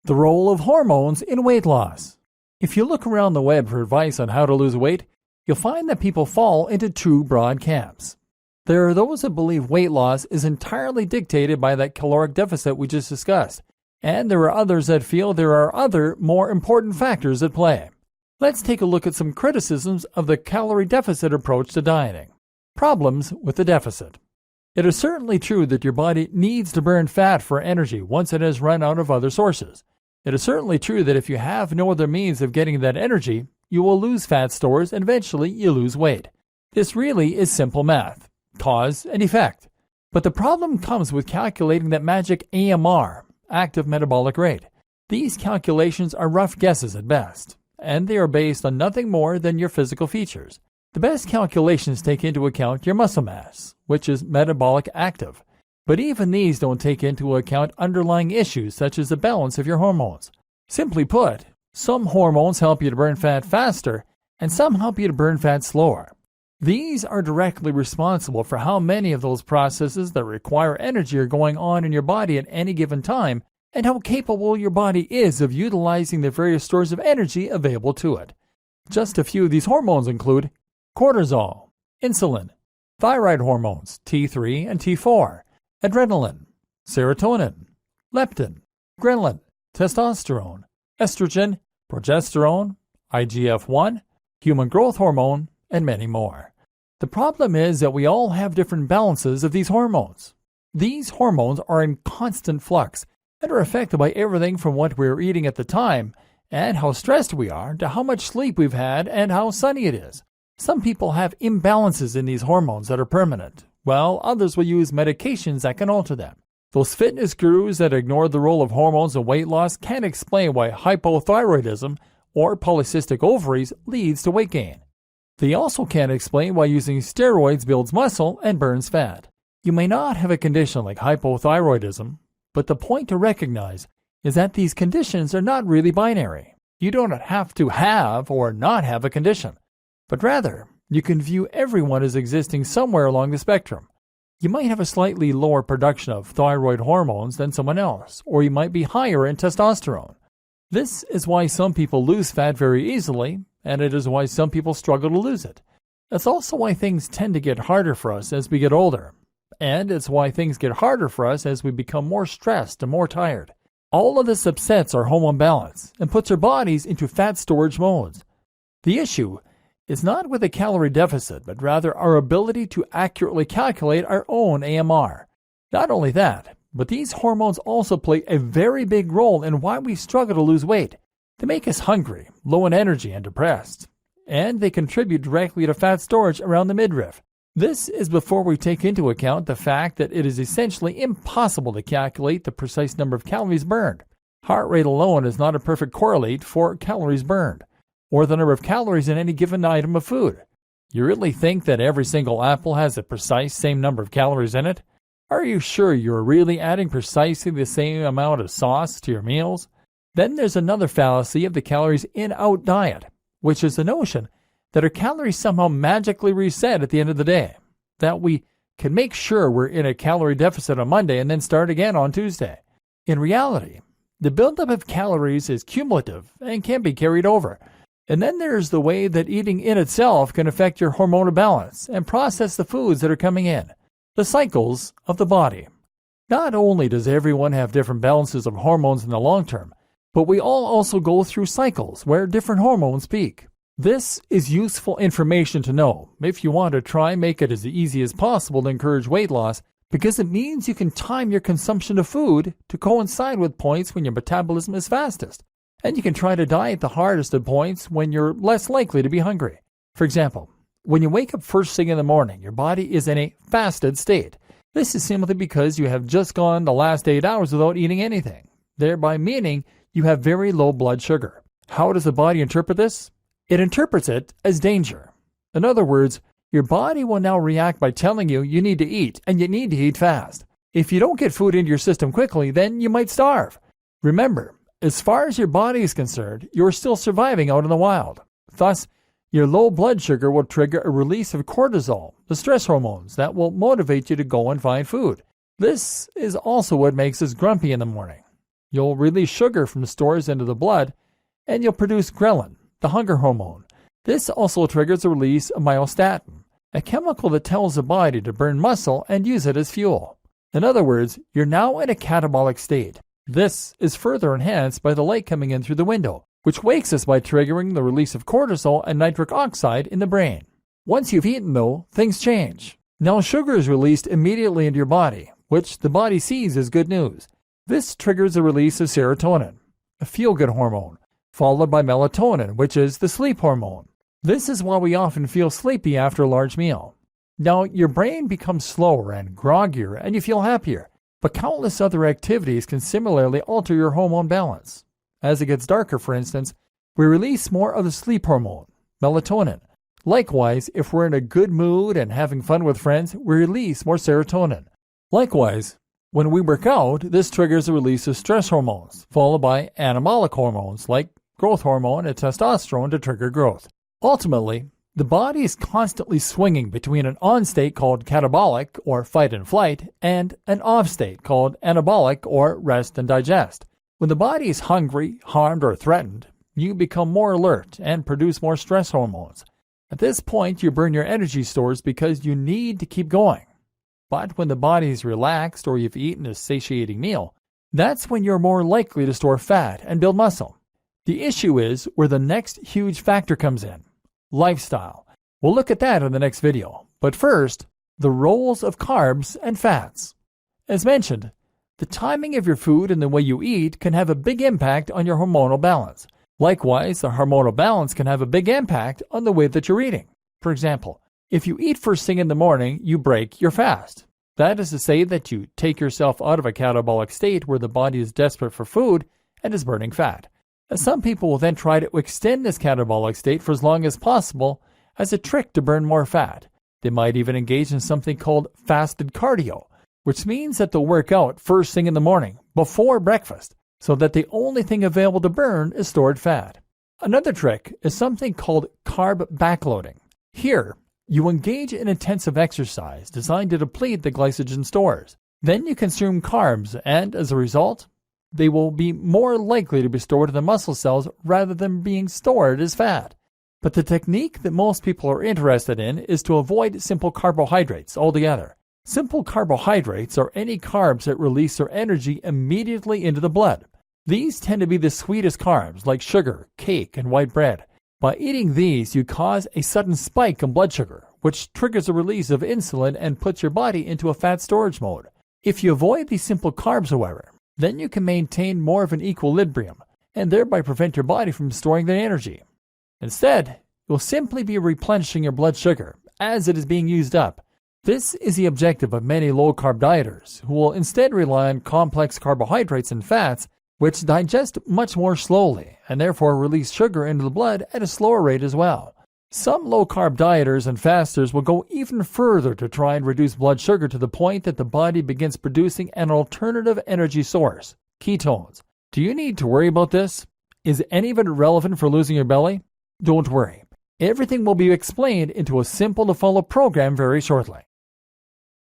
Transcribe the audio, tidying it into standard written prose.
The role of hormones in weight loss. If you look around the web for advice on how to lose weight, you'll find that people fall into two broad camps. There are those that believe weight loss is entirely dictated by that caloric deficit we just discussed, and there are others that feel there are other, more important factors at play. Let's take a look at some criticisms of the calorie deficit approach to dieting. Problems with the deficit. It is certainly true that your body needs to burn fat for energy once it has run out of other sources. It is certainly true that if you have no other means of getting that energy, you will lose fat stores and eventually you lose weight. This really is simple math, cause and effect. But the problem comes with calculating that magic AMR, active metabolic rate. These calculations are rough guesses at best, and they are based on nothing more than your physical features. The best calculations take into account your muscle mass, which is metabolic active. But even these don't take into account underlying issues such as the balance of your hormones. Simply put, some hormones help you to burn fat faster, and some help you to burn fat slower. These are directly responsible for how many of those processes that require energy are going on in your body at any given time, and how capable your body is of utilizing the various stores of energy available to it. Just a few of these hormones include cortisol, insulin, thyroid hormones, T3 and T4, adrenaline, serotonin, leptin, ghrelin, testosterone, estrogen, progesterone, IGF-1, human growth hormone, and many more. The problem is that we all have different balances of these hormones. These hormones are in constant flux and are affected by everything from what we're eating at the time and how stressed we are to how much sleep we've had and how sunny it is. Some people have imbalances in these hormones that are permanent, while others will use medications that can alter them. Those fitness gurus that ignore the role of hormones in weight loss can't explain why hypothyroidism or polycystic ovaries leads to weight gain. They also can't explain why using steroids builds muscle and burns fat. You may not have a condition like hypothyroidism, but the point to recognize is that these conditions are not really binary. You don't have to have or not have a condition, but rather, you can view everyone as existing somewhere along the spectrum. You might have a slightly lower production of thyroid hormones than someone else, or you might be higher in testosterone. This is why some people lose fat very easily, and it is why some people struggle to lose it. That's also why things tend to get harder for us as we get older, and it's why things get harder for us as we become more stressed and more tired. All of this upsets our hormone balance and puts our bodies into fat storage modes. The issue is not with a calorie deficit, but rather our ability to accurately calculate our own AMR. Not only that, but these hormones also play a very big role in why we struggle to lose weight. They make us hungry, low in energy, and depressed. And they contribute directly to fat storage around the midriff. This is before we take into account the fact that it is essentially impossible to calculate the precise number of calories burned. Heart rate alone is not a perfect correlate for calories burned, or the number of calories in any given item of food. You really think that every single apple has the precise same number of calories in it? Are you sure you're really adding precisely the same amount of sauce to your meals? Then there's another fallacy of the calories in-out diet, which is the notion that our calories somehow magically reset at the end of the day, that we can make sure we're in a calorie deficit on Monday and then start again on Tuesday. In reality, the buildup of calories is cumulative and can be carried over. And then there's the way that eating in itself can affect your hormonal balance and process the foods that are coming in. The cycles of the body. Not only does everyone have different balances of hormones in the long term, but we all also go through cycles where different hormones peak. This is useful information to know if you want to try and make it as easy as possible to encourage weight loss, because it means you can time your consumption of food to coincide with points when your metabolism is fastest. And you can try to diet the hardest at points when you're less likely to be hungry. For example, when you wake up first thing in the morning, your body is in a fasted state. This is simply because you have just gone the last 8 hours without eating anything, thereby meaning you have very low blood sugar. How does the body interpret this? It interprets it as danger. In other words, your body will now react by telling you need to eat, and you need to eat fast. If you don't get food into your system quickly, then you might starve. Remember, as far as your body is concerned, you're still surviving out in the wild. Thus, your low blood sugar will trigger a release of cortisol, the stress hormones that will motivate you to go and find food. This is also what makes us grumpy in the morning. You'll release sugar from stores into the blood, and you'll produce ghrelin, the hunger hormone. This also triggers the release of myostatin, a chemical that tells the body to burn muscle and use it as fuel. In other words, you're now in a catabolic state. This is further enhanced by the light coming in through the window, which wakes us by triggering the release of cortisol and nitric oxide in the brain. Once you've eaten, though, things change. Now sugar is released immediately into your body, which the body sees as good news. This triggers the release of serotonin, a feel-good hormone, followed by melatonin, which is the sleep hormone. This is why we often feel sleepy after a large meal. Now, your brain becomes slower and groggier, and you feel happier, but countless other activities can similarly alter your hormone balance. As it gets darker, for instance, we release more of the sleep hormone, melatonin. Likewise, if we're in a good mood and having fun with friends, we release more serotonin. Likewise, when we work out, this triggers the release of stress hormones, followed by anabolic hormones like growth hormone and testosterone to trigger growth. Ultimately, the body is constantly swinging between an on state called catabolic, or fight and flight, and an off state called anabolic, or rest and digest. When the body is hungry, harmed, or threatened, you become more alert and produce more stress hormones. At this point, you burn your energy stores because you need to keep going. But when the body is relaxed or you've eaten a satiating meal, that's when you're more likely to store fat and build muscle. The issue is where the next huge factor comes in: lifestyle. We'll look at that in the next video. But first, the roles of carbs and fats. As mentioned, the timing of your food and the way you eat can have a big impact on your hormonal balance. Likewise, the hormonal balance can have a big impact on the way that you're eating. For example, if you eat first thing in the morning, you break your fast. That is to say that you take yourself out of a catabolic state where the body is desperate for food and is burning fat. Some people will then try to extend this catabolic state for as long as possible as a trick to burn more fat. They might even engage in something called fasted cardio, which means that they'll work out first thing in the morning, before breakfast, so that the only thing available to burn is stored fat. Another trick is something called carb backloading. Here, you engage in intensive exercise designed to deplete the glycogen stores. Then you consume carbs, and as a result, they will be more likely to be stored in the muscle cells rather than being stored as fat. But the technique that most people are interested in is to avoid simple carbohydrates altogether. Simple carbohydrates are any carbs that release their energy immediately into the blood. These tend to be the sweetest carbs like sugar, cake, and white bread. By eating these, you cause a sudden spike in blood sugar, which triggers the release of insulin and puts your body into a fat storage mode. If you avoid these simple carbs, however, then you can maintain more of an equilibrium and thereby prevent your body from storing the energy. Instead, you'll simply be replenishing your blood sugar as it is being used up. This is the objective of many low-carb dieters, who will instead rely on complex carbohydrates and fats, which digest much more slowly and therefore release sugar into the blood at a slower rate as well. Some low-carb dieters and fasters will go even further to try and reduce blood sugar to the point that the body begins producing an alternative energy source, ketones. Do you need to worry about this? Is any of it relevant for losing your belly? Don't worry. Everything will be explained into a simple-to-follow program very shortly.